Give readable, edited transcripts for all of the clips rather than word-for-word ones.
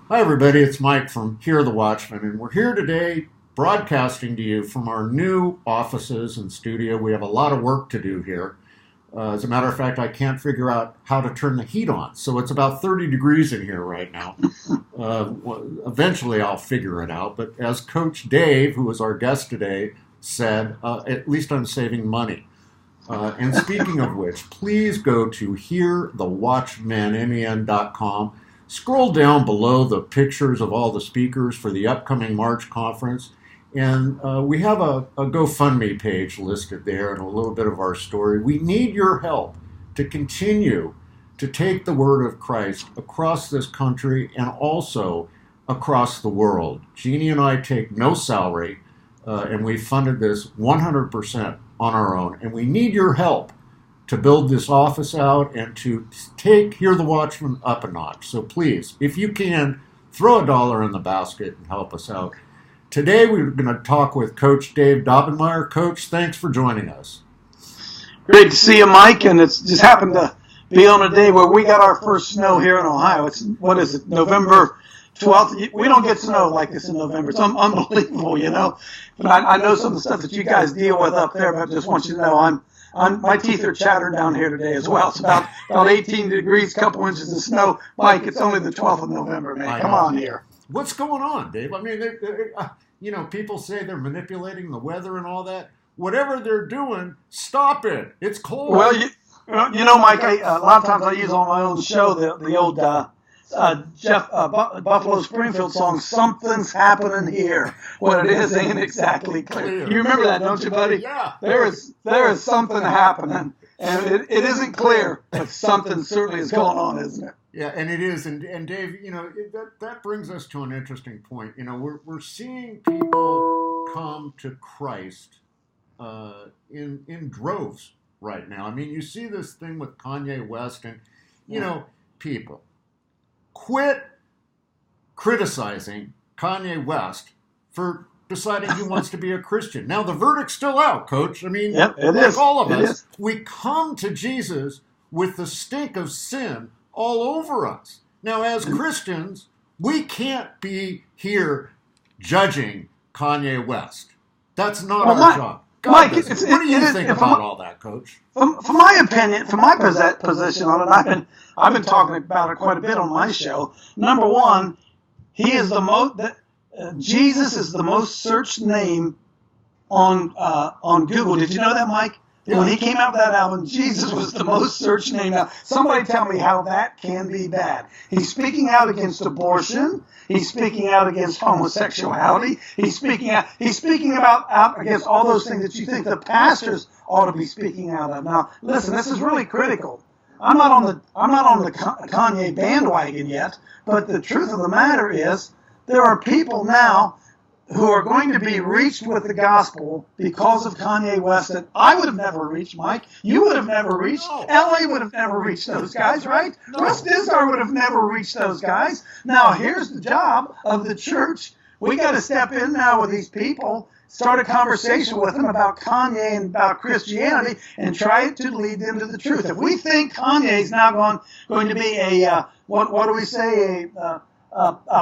Hi, everybody. It's Mike from Here the Watchmen, and we're here today broadcasting to you from our new offices and studio. We have a lot of work to do here. As a matter of fact, I can't figure out how to turn the heat on, so it's about 30 degrees in here right now. Eventually, I'll figure it out, but as Coach Dave, who is our guest today, said, at least I'm saving money. And speaking of which, please go to HearTheWatchMen.com. Scroll down below the pictures of all the speakers for the upcoming March conference. And we have a GoFundMe page listed there and a little bit of our story. We need your help to continue to take the word of Christ across this country and also across the world. Jeannie and I take no salary, and we funded this 100% on our own. And we need your help to build this office out and to take Hear the Watchman up a notch. So please, if you can, throw $1 in the basket and help us out. Today we're going to talk with Coach Dave DAUBENMIRE. Coach, thanks for joining us. Great to see you, Mike, and it's just happened to be on a day where we got our first snow here in Ohio. It's, what is it, November 12th? We don't get snow like this in November. It's unbelievable, you know. But I know some of the stuff that you guys deal with up there, but I just want you to know my teeth are chattered down here today as well. It's about 18 degrees, couple inches of snow. Mike, it's only the 12th of November, man. Come on here. What's going on, Dave? I mean, people say they're manipulating the weather and all that. Whatever they're doing, stop it. It's cold. Well, you know, Mike, a lot of times I use on my own show the old Buffalo Springfield song, "Something's Happening Here." What it is ain't exactly clear. You remember that, don't you, buddy? Yeah. There is something happening, and it isn't clear, but something certainly is going on, isn't it? Yeah, and it is. And Dave, that brings us to an interesting point. We're seeing people come to Christ in droves right now. I mean, you see this thing with Kanye West, and people, quit criticizing Kanye West for deciding he wants to be a Christian. Now, the verdict's still out, Coach. I mean, all of us, we come to Jesus with the stink of sin all over us. Now, as Christians, we can't be here judging Kanye West. That's not our job. Mike, what do you think about all that, Coach? From my opinion, from my position on it, I've been talking about it quite a bit on my show. Number one, Jesus is the most searched name on Google. Did you know that, Mike? Yeah. When he came out with that album, Jesus was the most searched name. Now, somebody tell me how that can be bad. He's speaking out against abortion. He's speaking out against homosexuality. He's speaking out against all those things that you think the pastors ought to be speaking out of. Now, listen, this is really critical. I'm not on the Kanye bandwagon yet, but the truth of the matter is there are people now who are going to be reached with the gospel because of Kanye West that I would have never reached, Mike. You would have never reached. No. LA would have never reached those guys, right? No. West Isar would have never reached those guys. Now, here's the job of the church. We got to step in now with these people, start a conversation with them about Kanye and about Christianity, and try to lead them to the truth. If we think Kanye is now going to be a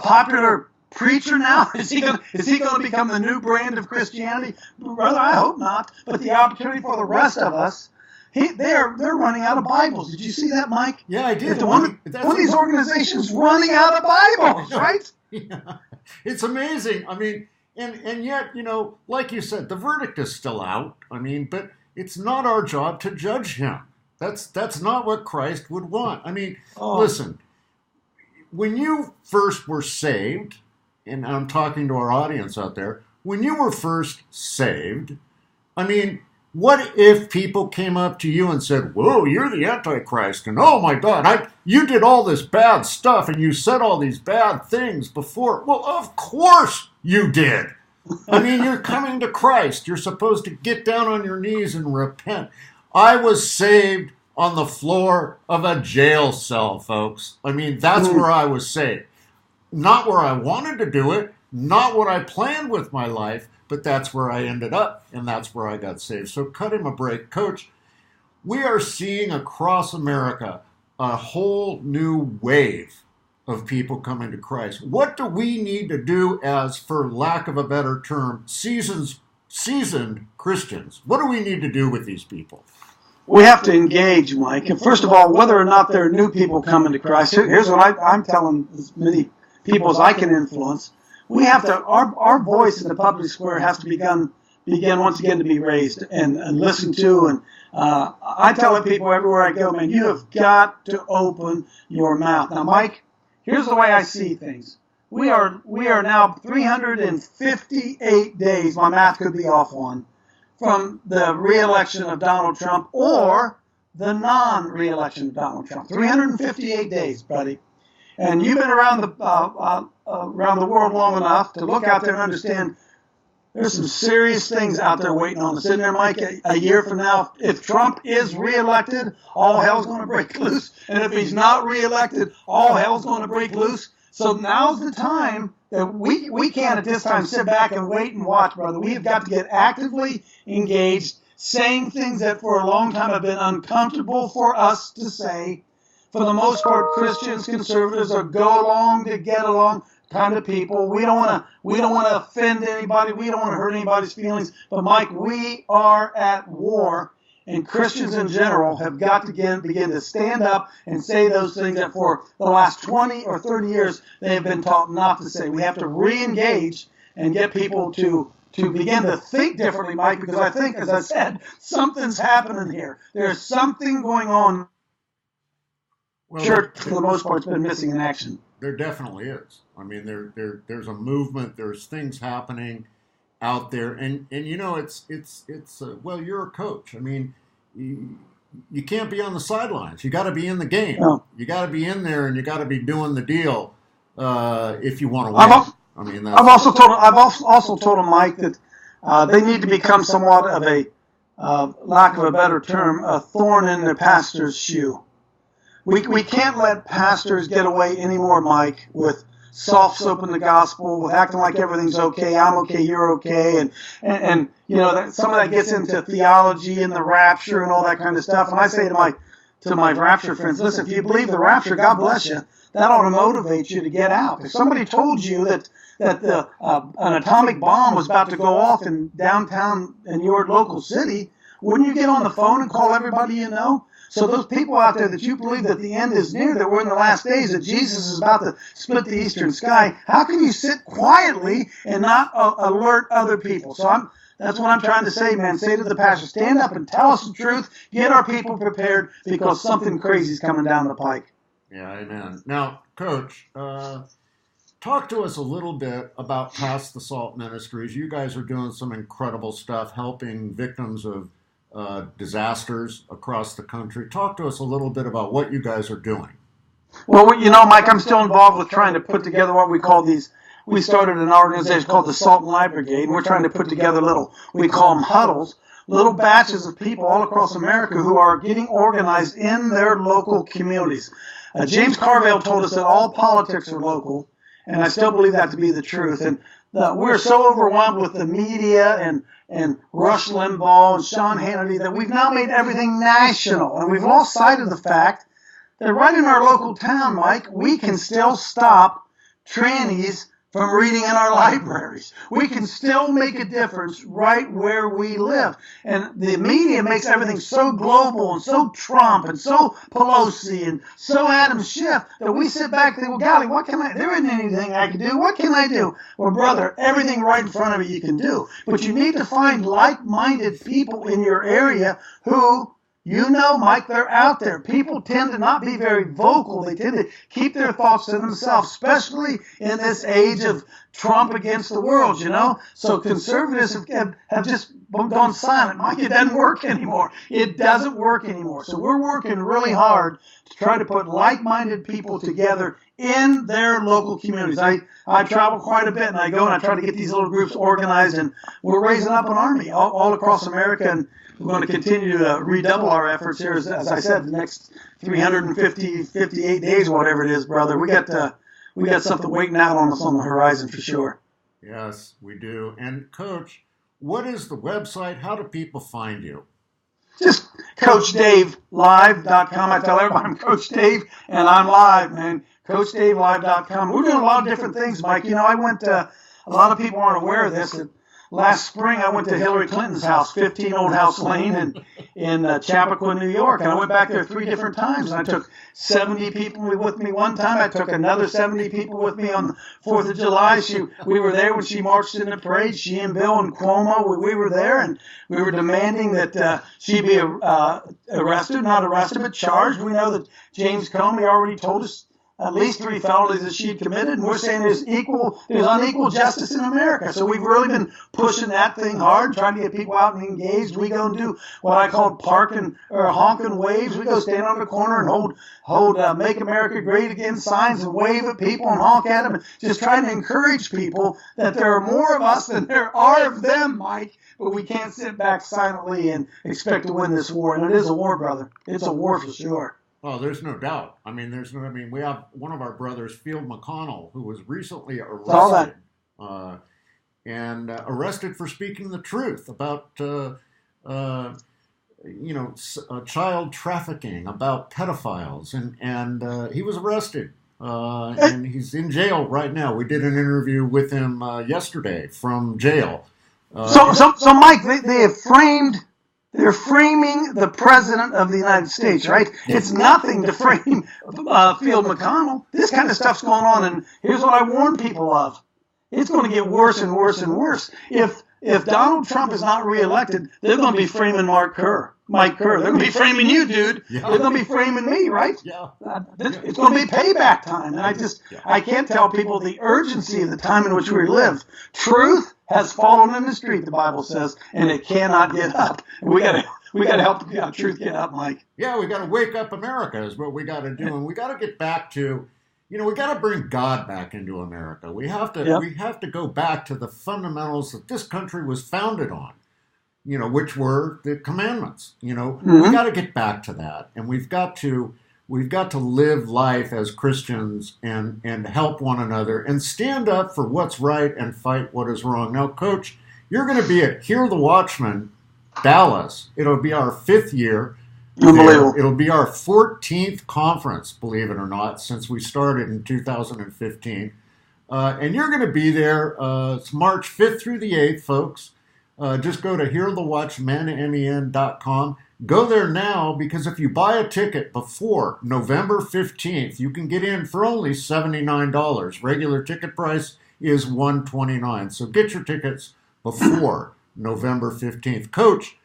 popular preacher now? Is he going to become the new brand of Christianity? Brother, I hope not. But the opportunity for the rest of us, they're running out of Bibles. Did you see that, Mike? Yeah, I did. One of these organizations running out of Bibles, right? Yeah. It's amazing. I mean, and yet, like you said, the verdict is still out. I mean, but it's not our job to judge him. That's not what Christ would want. I mean, Listen, when you first were saved, and I'm talking to our audience out there, when you were first saved, I mean, what if people came up to you and said, whoa, you're the Antichrist, and oh my God, you did all this bad stuff, and you said all these bad things before. Well, of course you did. I mean, you're coming to Christ. You're supposed to get down on your knees and repent. I was saved on the floor of a jail cell, folks. I mean, that's where I was saved. Not where I wanted to do it, not what I planned with my life, but that's where I ended up, and that's where I got saved. So cut him a break. Coach, we are seeing across America a whole new wave of people coming to Christ. What do we need to do as, for lack of a better term, seasoned Christians? What do we need to do with these people? We have to engage, Mike. And first of all, whether or not there are new people coming to Christ, here's what I'm telling as many people as I can influence. We have to, our voice in the public square has to begin once again to be raised and listened to. And I tell people everywhere I go, man, you have got to open your mouth. Now, Mike, here's the way I see things. We are now 358 days, my math could be off one, from the re-election of Donald Trump or the non-re-election of Donald Trump. 358 days, buddy. And you've been around the world long enough to look out there and understand there's some serious things out there waiting on us. Isn't there, Mike? A year from now, if Trump is reelected, all hell's going to break loose. And if he's not reelected, all hell's going to break loose. So now's the time that we can't at this time sit back and wait and watch, brother. We have got to get actively engaged, saying things that for a long time have been uncomfortable for us to say. For the most part, Christians, conservatives are go along to get along kind of people. We don't want to offend anybody. We don't want to hurt anybody's feelings. But Mike, we are at war, and Christians in general have got to begin to stand up and say those things that for the last 20 or 30 years they have been taught not to say. We have to re-engage and get people to begin to think differently, Mike, because I think, as I said, something's happening here. There's something going on. Well, church, for the most part, has been missing in action. There definitely is. I mean, there's a movement. There's things happening out there, and you know, it's well, you're a coach. I mean, you can't be on the sidelines. You got to be in the game. No. You got to be in there, and you got to be doing the deal if you want to win. I've also told them, Mike, that they need to become somewhat of a lack of a better term, a thorn in their pastor's shoe. We can't let pastors get away anymore, Mike, with soft soaping the gospel, with acting like everything's okay, I'm okay, you're okay, and you know, some of that gets into theology and the rapture and all that kind of stuff. And I say to my rapture friends, listen, if you believe the rapture, God bless you. That ought to motivate you to get out. If somebody told you that an atomic bomb was about to go off in downtown in your local city, wouldn't you get on the phone and call everybody you know? So those people out there that you believe that the end is near, that we're in the last days, that Jesus is about to split the eastern sky, how can you sit quietly and not alert other people? So that's what I'm trying to say, man. Say to the pastor, stand up and tell us the truth. Get our people prepared because something crazy is coming down the pike. Yeah, amen. Now, Coach, talk to us a little bit about Pass the Salt Ministries. You guys are doing some incredible stuff, helping victims of disasters across the country. Talk to us a little bit about what you guys are doing. Well, you know, Mike, I'm still involved with trying to put together what we call these. We started an organization called the Salt and Light Brigade, and we're trying to put together we call them huddles, little batches of people all across America who are getting organized in their local communities. James Carville told us that all politics are local, and I still believe that to be the truth. And we're so overwhelmed with the media and Rush Limbaugh and Sean Hannity that we've now made everything national. And we've lost sight of the fact that right in our local town, Mike, we can still stop trannies from reading in our libraries. We can still make a difference right where we live. And the media makes everything so global and so Trump and so Pelosi and so Adam Schiff that we sit back and think, well, golly, there isn't anything I can do. What can I do? Well, brother, everything right in front of you can do. But you need to find like-minded people in your area who, you know, Mike, they're out there. People tend to not be very vocal. They tend to keep their thoughts to themselves, especially in this age of Trump against the world, you know. So conservatives have just gone silent. Mike, it doesn't work anymore. It doesn't work anymore. So we're working really hard to try to put like-minded people together in their local communities. I travel quite a bit, and I go and I try to get these little groups organized, and we're raising up an army all across America, and we're going to continue to redouble our efforts here, as I said, the next 58 days, whatever it is, brother. We got something waiting out on us on the horizon for sure. Yes, we do. And Coach, what is the website? How do people find you? Just CoachDaveLive.com. I tell everybody I'm Coach Dave, and I'm live, man. CoachDaveLive.com. We're doing a lot of different things, Mike. I went to, a lot of people aren't aware of this. Last spring, I went to Hillary Clinton's house, 15 Old House Lane in Chappaqua, New York. And I went back there 3 different times. And I took 70 people with me one time. I took another 70 people with me on the 4th of July. We were there when she marched in the parade. She and Bill and Cuomo, we were there. And we were demanding that she be arrested, not arrested, but charged. We know that James Comey already told us at least 3 felonies that she had committed, and we're saying there's unequal justice in America. So we've really been pushing that thing hard, trying to get people out and engaged. We go and do what I call honking waves. We go stand on the corner and hold "Make America Great Again" signs and wave at people and honk at them, and just trying to encourage people that there are more of us than there are of them, Mike. But we can't sit back silently and expect to win this war. And it is a war, brother. It's a war for sure. Oh, there's no doubt. We have one of our brothers, Field McConnell, who was recently arrested, arrested for speaking the truth about, child trafficking, about pedophiles, and he was arrested, and he's in jail right now. We did an interview with him yesterday from jail. So Mike, they have framed. They're framing the president of the United States, right? It's nothing to frame Field McConnell. This kind of stuff's going on, and here's what I warn people of. It's going to get worse and worse and worse. If Donald Trump is not reelected, they're going to be framing Mike Kerr. They're going to be framing you, dude. Yeah. They're going to be framing me, right? Yeah. It's going to be payback time. And I can't tell people the urgency of the time in which we live. Truth has fallen in the street, the Bible says, and it cannot get up. We got to help the truth get up, Mike. Yeah, we got to wake up America is what we got to do, and we got to get back to, we got to bring God back into America. We have to go back to the fundamentals that this country was founded on, which were the commandments. We got to get back to that, and we've got to live life as Christians and help one another and stand up for what's right and fight what is wrong. Now, Coach, you're going to be at Hear the Watchman, Dallas. It'll be our 5th year. Unbelievable. It'll be our 14th conference, believe it or not, since we started in 2015. And you're going to be there. It's March 5th through the 8th, folks. Just go to hearthewatchman.com. Go there now, because if you buy a ticket before November 15th, you can get in for only $79. Regular ticket price is $129. So get your tickets before November 15th. Coach,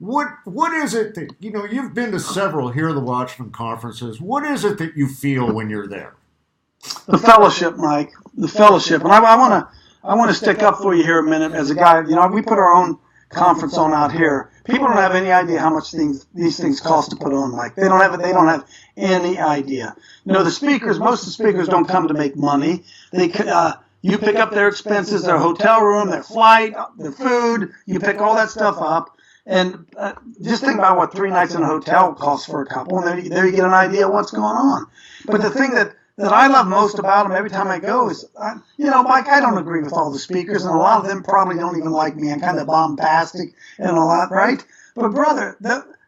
what is it that, you've been to several Hear the Watchman conferences. What is it that you feel when you're there? The fellowship, Mike. The fellowship. And I want to stick up for you here a minute as a guy. We put our own conference on out here. People don't have any idea how much these things cost to put on, Mike. They don't have any idea. The speakers, most of the speakers don't come to make money. You pick up their expenses, their hotel room, their flight, their food. You pick all that stuff up. And just think about what 3 nights in a hotel costs for a couple, and there you get an idea of what's going on. But the thing that I love most about them every time I go is, Mike, I don't agree with all the speakers, and a lot of them probably don't even like me. I'm kind of bombastic and a lot, right? But brother,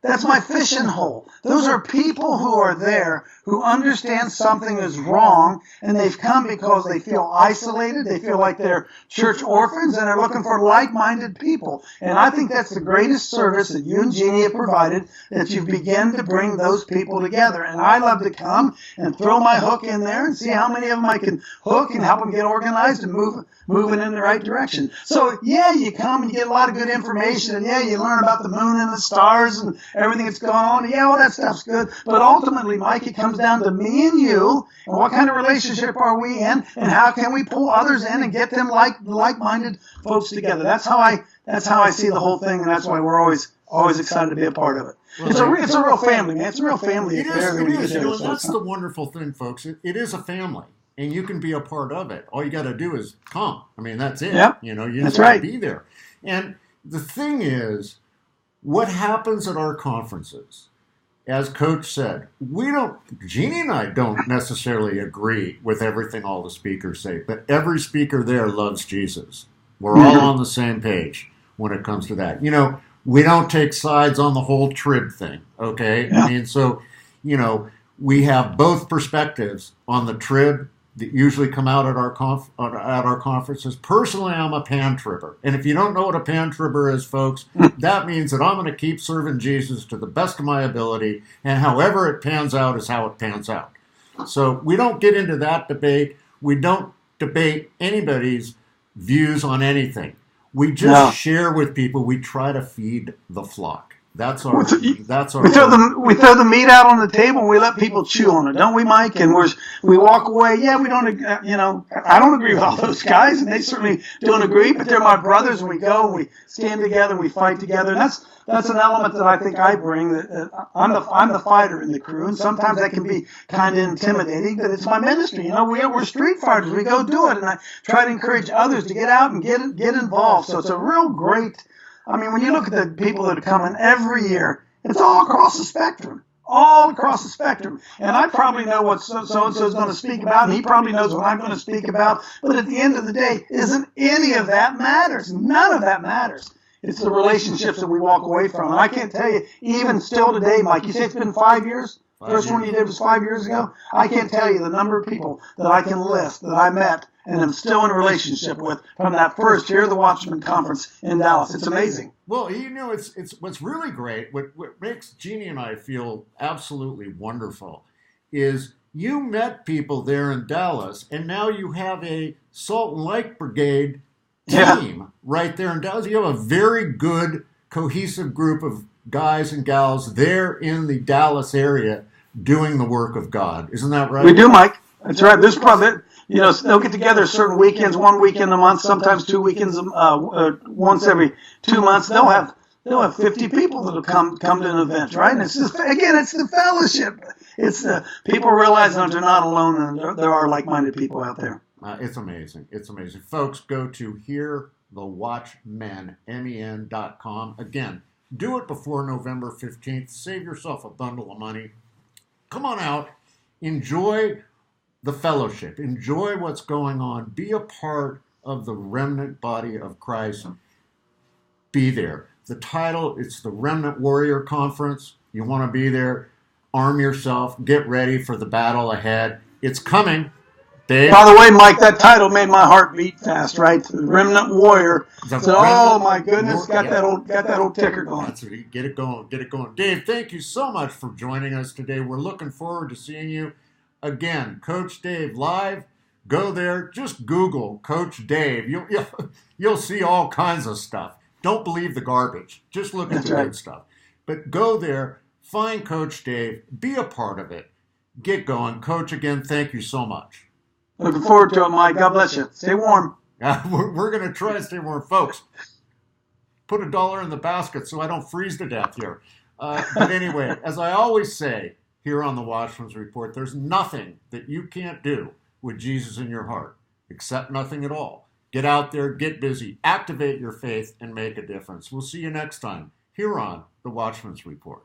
that's my fishing hole. Those are people who are there, who understand something is wrong, and they've come because they feel isolated, they feel like they're church orphans, and they're looking for like-minded people. And I think that's the greatest service that you and Jeannie have provided, that you begin to bring those people together. And I love to come and throw my hook in there and see how many of them I can hook and help them get organized and moving in the right direction. So, yeah, you come and you get a lot of good information, and yeah, you learn about the moon and the stars and everything that's going on. Yeah, all that stuff's good. But ultimately, Mike, it comes down to me and you, and what kind of relationship are we in, and how can we pull others in and get them like-minded folks together. That's how I see the whole thing, and that's why we're always excited to be a part of it. Well, it's a real family, man. It's a real family affair. It is. That's the wonderful thing, folks. It is a family, and you can be a part of it. All you got to do is come. I mean, that's it. Yep. You just got to be there. And the thing is, what happens at our conferences, as Coach said, Jeannie and I don't necessarily agree with everything all the speakers say, but every speaker there loves Jesus. We're all on the same page when it comes to that. We don't take sides on the whole trib thing, okay? Yeah. I mean, so, we have both perspectives on the trib that usually come out at our conferences. Personally, I'm a pan-tribber. And if you don't know what a pan-tribber is, folks, that means that I'm going to keep serving Jesus to the best of my ability, and however it pans out is how it pans out. So we don't get into that debate. We don't debate anybody's views on anything. We just share with people. We try to feed the flock. That's our. We throw the meat out on the table and we let people chew on it, don't we, Mike? And we walk away. Yeah, we don't. I don't agree with all those guys, and they certainly don't agree. But they're my brothers, and we go and we stand together and we fight together. And that's an element that I think I bring. That I'm the fighter in the crew, and sometimes that can be kind of intimidating. But it's my ministry. We're street fighters. We go do it, and I try to encourage others to get out and get involved. So it's a real great. I mean, when you look at the people that are coming every year, it's all across the spectrum. All across the spectrum. And I probably know what so-and-so is going to speak about, and he probably knows what I'm going to speak about. But at the end of the day, isn't any of that matters. None of that matters. It's the relationships that we walk away from. And I can't tell you, even still today, Mike, you say it's been 5 years? First one you did was 5 years ago? I can't tell you the number of people that I can list that I met and I'm still in a relationship with from that first year of the Watchman Conference in Dallas. It's amazing. Well, it's what's really great, what makes Jeannie and I feel absolutely wonderful is you met people there in Dallas, and now you have a Salt and Lake Brigade team right there in Dallas. You have a very good, cohesive group of guys and gals there in the Dallas area doing the work of God. Isn't that right? We do, Mike. That's right. There's probably, they'll get together certain weekends, one weekend a month, sometimes 2 weekends, once every 2 months. They'll have 50 people that'll come to an event, right? And it's just, again, it's the fellowship. It's the people realizing that they're not alone and there are like-minded people out there. It's amazing. It's amazing. Folks, go to hearthewatchmen.com. Again, do it before November 15th. Save yourself a bundle of money. Come on out. Enjoy the fellowship. Enjoy what's going on. Be a part of the remnant body of Christ. Be there. The title, it's the Remnant Warrior Conference. You want to be there. Arm yourself. Get ready for the battle ahead. It's coming. Dave? By the way, Mike, that title made my heart beat fast, right? The Remnant Warrior. Oh my goodness, got that old ticker going. That's right. Get it going. Dave, thank you so much for joining us today. We're looking forward to seeing you again. Coach Dave Live. Go there. Just Google Coach Dave. You'll see all kinds of stuff. Don't believe the garbage. Just look at the good stuff. But go there. Find Coach Dave. Be a part of it. Get going. Coach, again, thank you so much. Looking forward to it, Mike. God bless you. Stay warm. We're going to try to stay warm. Folks, put $1 in the basket so I don't freeze to death here. But anyway, as I always say here on the Watchman's Report, there's nothing that you can't do with Jesus in your heart, except nothing at all. Get out there, get busy, activate your faith, and make a difference. We'll see you next time here on the Watchman's Report.